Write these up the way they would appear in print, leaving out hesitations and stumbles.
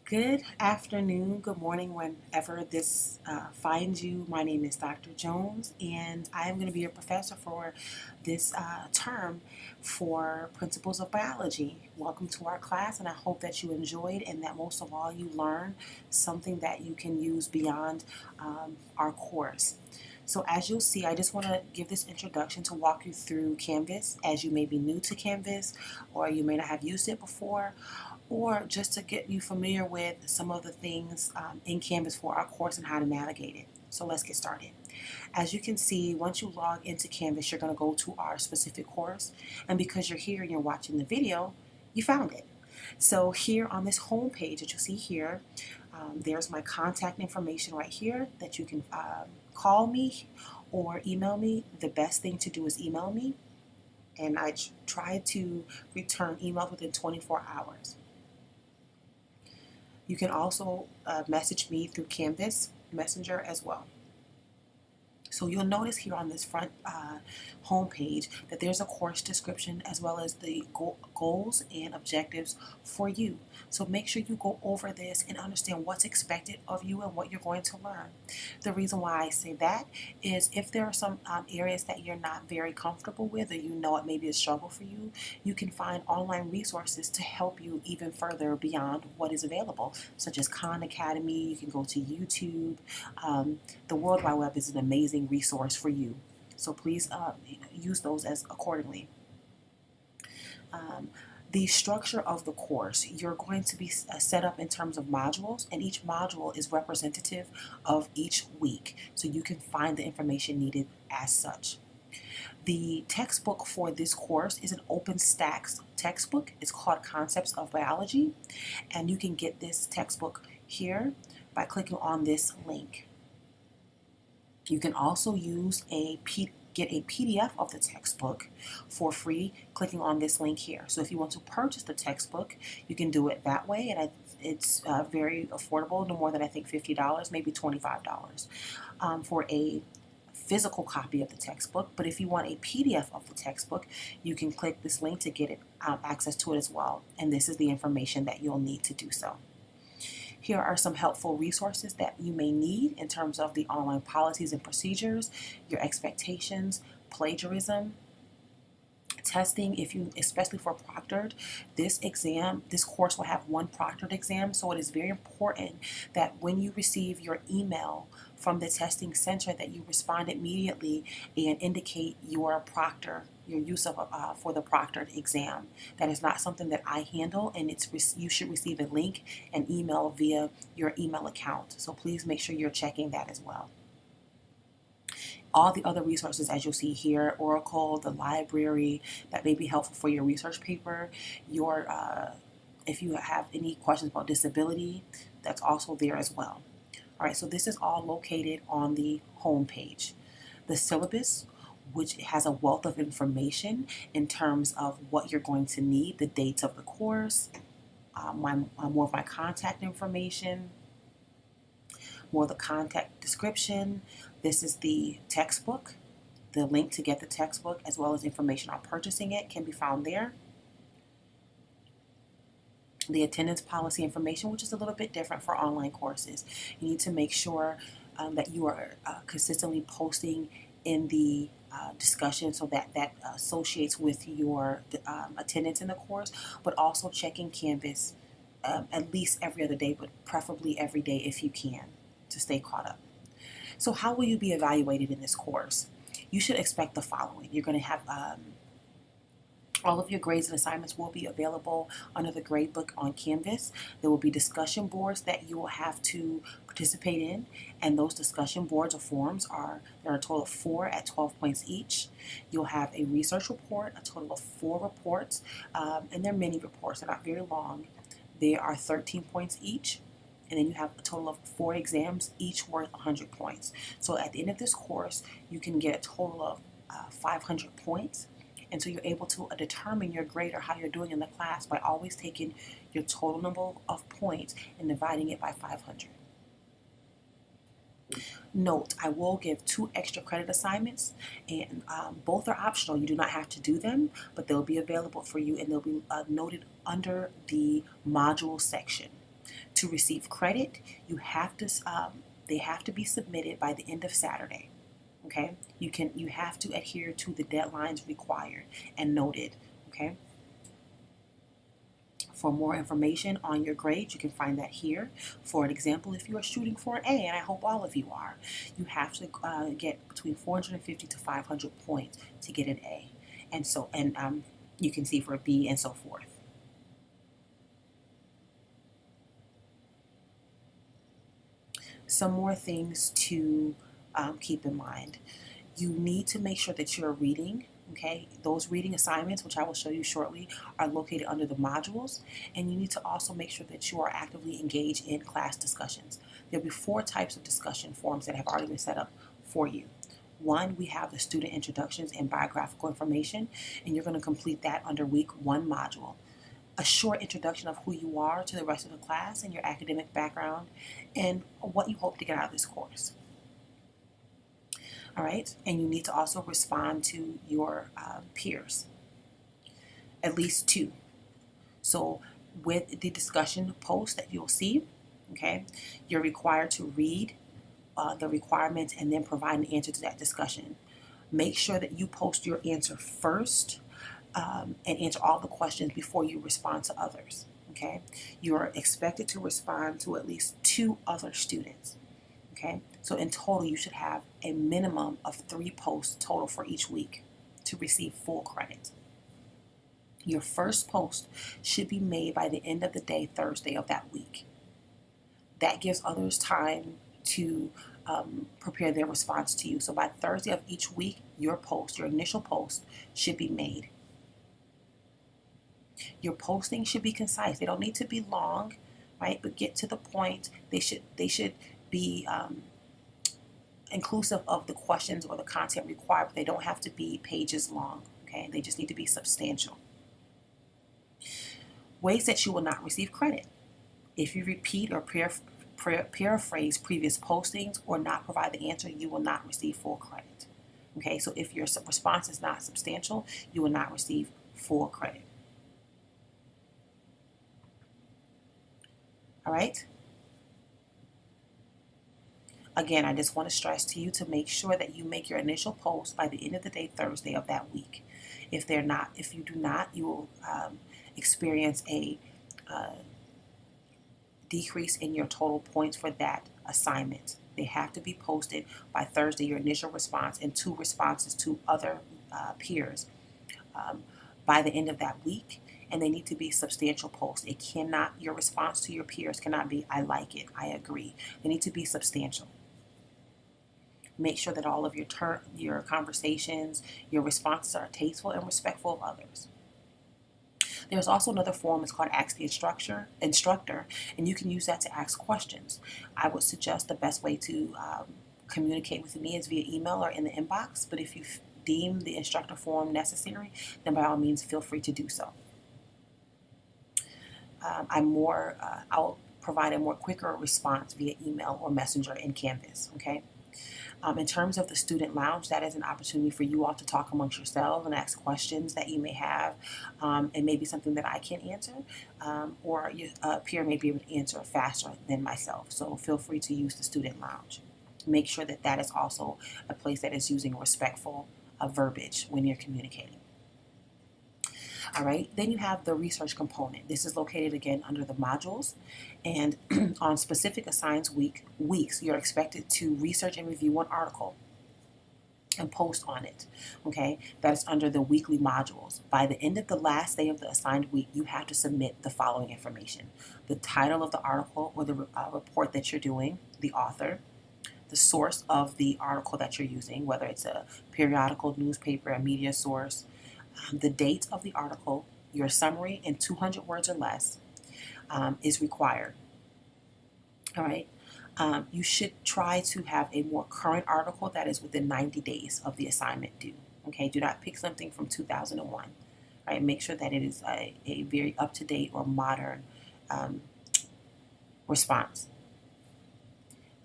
Good afternoon, good morning, whenever this finds you. My name is Dr. Jones, and I am going to be your professor for this term for Principles of Biology. Welcome to our class, and I hope that you enjoyed and that most of all you learned something that you can use beyond our course. So as you'll see, I just want to give this introduction to walk you through Canvas, as you may be new to Canvas or you may not have used it before, or just to get you familiar with some of the things in Canvas for our course and how to navigate it. So let's get started. As you can see, once you log into Canvas, you're going to go to our specific course, and because you're here and you're watching the video, you found it. So here on this home page that you see here, there's my contact information right here that you can call me or email me. The best thing to do is email me, and I try to return emails within 24 hours. You can also message me through Canvas Messenger as well. So you'll notice here on this front home page that there's a course description as well as the goals and objectives for you. So make sure you go over this and understand what's expected of you and what you're going to learn. The reason why I say that is if there are some areas that you're not very comfortable with, or you know it may be a struggle for you, you can find online resources to help you even further beyond what is available, such as Khan Academy. You can go to YouTube. The World Wide Web is an amazing resource for you. So please use those as accordingly. The structure of the course, you're going to be set up in terms of modules, and each module is representative of each week. So you can find the information needed as such. The textbook for this course is an OpenStax textbook. It's called Concepts of Biology, and you can get this textbook here by clicking on this link. You can also use get a PDF of the textbook for free clicking on this link here. So if you want to purchase the textbook, you can do it that way, and it's very affordable, no more than I think $50, maybe $25 for a physical copy of the textbook. But if you want a PDF of the textbook, you can click this link to get access to it as well, and this is the information that you'll need to do so. Here are some helpful resources that you may need in terms of the online policies and procedures, your expectations, plagiarism, testing, especially for proctored. This course will have one proctored exam, so it is very important that when you receive your email from the testing center that you respond immediately and indicate your proctor, your use of for the proctored exam. That is not something that I handle, and you should receive a link and email via your email account. So please make sure you're checking that as well. All the other resources, as you'll see here, Oracle, the library, that may be helpful for your research paper. If you have any questions about disability, that's also there as well. All right, so this is all located on the home page. The syllabus, which has a wealth of information in terms of what you're going to need, the dates of the course, more of my contact information, more of the contact description. This is the textbook. The link to get the textbook as well as information on purchasing it can be found there. The attendance policy information, which is a little bit different for online courses. You need to make sure that you are consistently posting in the discussion, so that associates with your attendance in the course, but also checking Canvas at least every other day, but preferably every day if you can, to stay caught up. So how will you be evaluated in this course? You should expect the following. You're going to have all of your grades and assignments will be available under the gradebook on Canvas. There will be discussion boards that you will have to participate in, and those discussion boards or forums there are a total of 4 at 12 points each. You'll have a research report, a total of 4 reports, and they're mini reports. They're not very long. They are 13 points each. And then you have a total of 4 exams, each worth 100 points. So at the end of this course, you can get a total of 500 points. And so you're able to determine your grade or how you're doing in the class by always taking your total number of points and dividing it by 500. Note, I will give 2 extra credit assignments, and both are optional. You do not have to do them, but they'll be available for you, and they'll be noted under the module section. To receive credit, you have to they have to be submitted by the end of Saturday. Okay, you have to adhere to the deadlines required and noted. Okay. For more information on your grades, you can find that here. For an example, if you are shooting for an A, and I hope all of you are, you have to get between 450 to 500 points to get an A. And so, you can see for a B and so forth. Some more things to keep in mind. You need to make sure that you're reading. Okay, those reading assignments, which I will show you shortly, are located under the modules, and you need to also make sure that you are actively engaged in class discussions. There'll be 4 types of discussion forums that have already been set up for you. One, we have the student introductions and biographical information, and you're going to complete that under week 1 module. A short introduction of who you are to the rest of the class and your academic background and what you hope to get out of this course. All right, and you need to also respond to your peers, at least 2. So with the discussion post that you'll see, okay, you're required to read the requirements and then provide an answer to that discussion. Make sure that you post your answer first and answer all the questions before you respond to others. Okay, you are expected to respond to at least 2 other students. Okay, so in total, you should have a minimum of 3 posts total for each week to receive full credit. Your first post should be made by the end of the day, Thursday of that week. That gives others time to prepare their response to you. So by Thursday of each week, your initial post should be made. Your posting should be concise. They don't need to be long, right? But get to the point. They should be inclusive of the questions or the content required, but they don't have to be pages long. Okay, they just need to be substantial. Ways that you will not receive credit: if you repeat or paraphrase previous postings or not provide the answer, you will not receive full credit. Okay, so if your response is not substantial, you will not receive full credit. All right. Again, I just want to stress to you to make sure that you make your initial post by the end of the day, Thursday of that week. If you do not, you will experience a decrease in your total points for that assignment. They have to be posted by Thursday, your initial response, and 2 responses to other peers by the end of that week. And they need to be substantial posts. Your response to your peers cannot be, I like it, I agree. They need to be substantial. Make sure that all of your conversations, your responses are tasteful and respectful of others. There's also another forum. It's called Ask the Instructor, and you can use that to ask questions. I would suggest the best way to communicate with me is via email or in the inbox, but if you deem the instructor forum necessary, then by all means feel free to do so. I'll provide a more quicker response via email or messenger in Canvas. Okay. In terms of the student lounge, that is an opportunity for you all to talk amongst yourselves and ask questions that you may have. It may be something that I can't answer, or your peer may be able to answer faster than myself. So feel free to use the student lounge. Make sure that that is also a place that is using respectful verbiage when you're communicating. All right, then you have the research component. This is located again under the modules, and on specific assigned weeks, you're expected to research and review an article and post on it. Okay, that is under the weekly modules. By the end of the last day of the assigned week, you have to submit the following information: the title of the article or the report that you're doing, the author, the source of the article that you're using, whether it's a periodical, newspaper, a media source, the date of the article, your summary in 200 words or less is required. All right. You should try to have a more current article that is within 90 days of the assignment due. Okay. Do not pick something from 2001. Right. Make sure that it is a very up-to-date or modern response.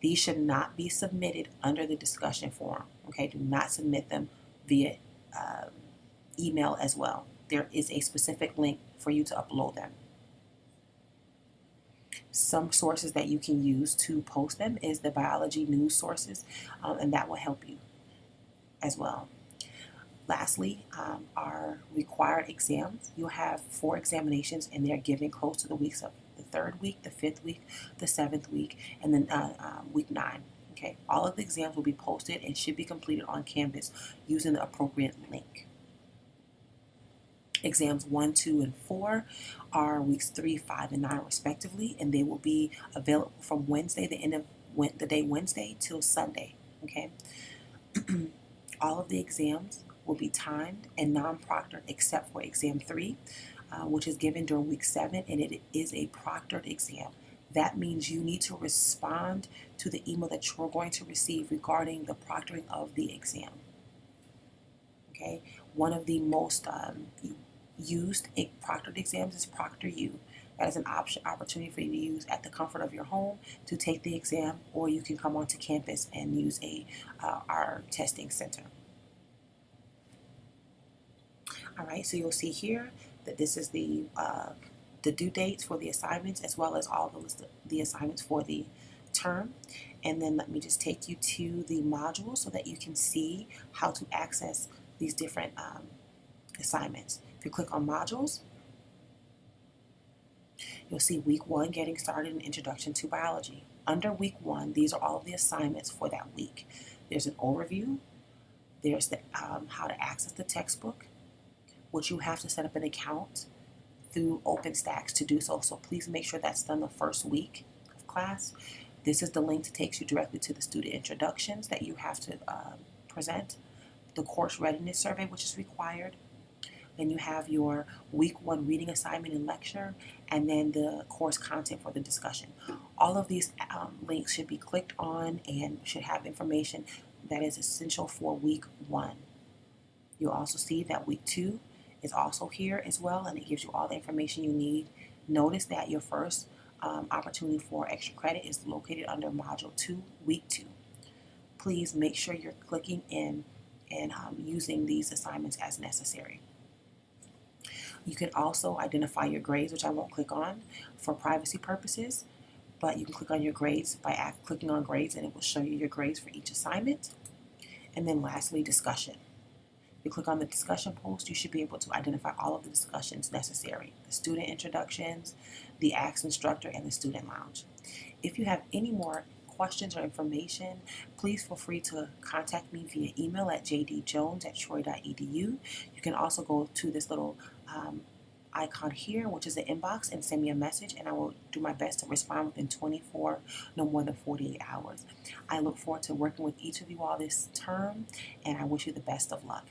These should not be submitted under the discussion forum. Okay. Do not submit them via email as well. There is a specific link for you to upload them. Some sources that you can use to post them is the biology news sources, and that will help you as well. Lastly, our required exams. You'll have 4 examinations, and they're given close to the weeks of the 3rd week, the 5th week, the 7th week, and then week 9. Okay, all of the exams will be posted and should be completed on Canvas using the appropriate link. Exams 1, 2, and 4 are weeks 3, 5, and 9 respectively, and they will be available from Wednesday, the end of the day Wednesday, till Sunday. Okay, all of the exams will be timed and non-proctored except for exam 3, which is given during week 7, and it is a proctored exam. That means you need to respond to the email that you're going to receive regarding the proctoring of the exam. Okay, one of the most used proctored exams is ProctorU. That is an opportunity for you to use at the comfort of your home to take the exam, or you can come onto campus and use our testing center. All right, so you'll see here that this is the due dates for the assignments, as well as all the assignments for the term. And then let me just take you to the module so that you can see how to access these different assignments. If you click on modules, you'll see week 1, getting started in Introduction to Biology. Under week 1, these are all of the assignments for that week. There's an overview. There's the how to access the textbook, which you have to set up an account through OpenStax to do so. So please make sure that's done the first week of class. This is the link that takes you directly to the student introductions that you have to present, the course readiness survey, which is required. Then you have your week 1 reading assignment and lecture, and then the course content for the discussion. All of these links should be clicked on and should have information that is essential for week 1. You'll also see that week 2 is also here as well, and it gives you all the information you need. Notice that your first opportunity for extra credit is located under Module 2, Week 2. Please make sure you're clicking in and using these assignments as necessary. You can also identify your grades, which I won't click on for privacy purposes, but you can click on your grades by clicking on grades, and it will show you your grades for each assignment. And then lastly, discussion. If you click on the discussion post, you should be able to identify all of the discussions necessary: the student introductions, the Ask Instructor, and the student lounge. If you have any more questions or information, please feel free to contact me via email at jdjones@troy.edu. You can also go to this little icon here, which is the inbox, and send me a message, and I will do my best to respond within 24, no more than 48 hours. I look forward to working with each of you all this term, and I wish you the best of luck.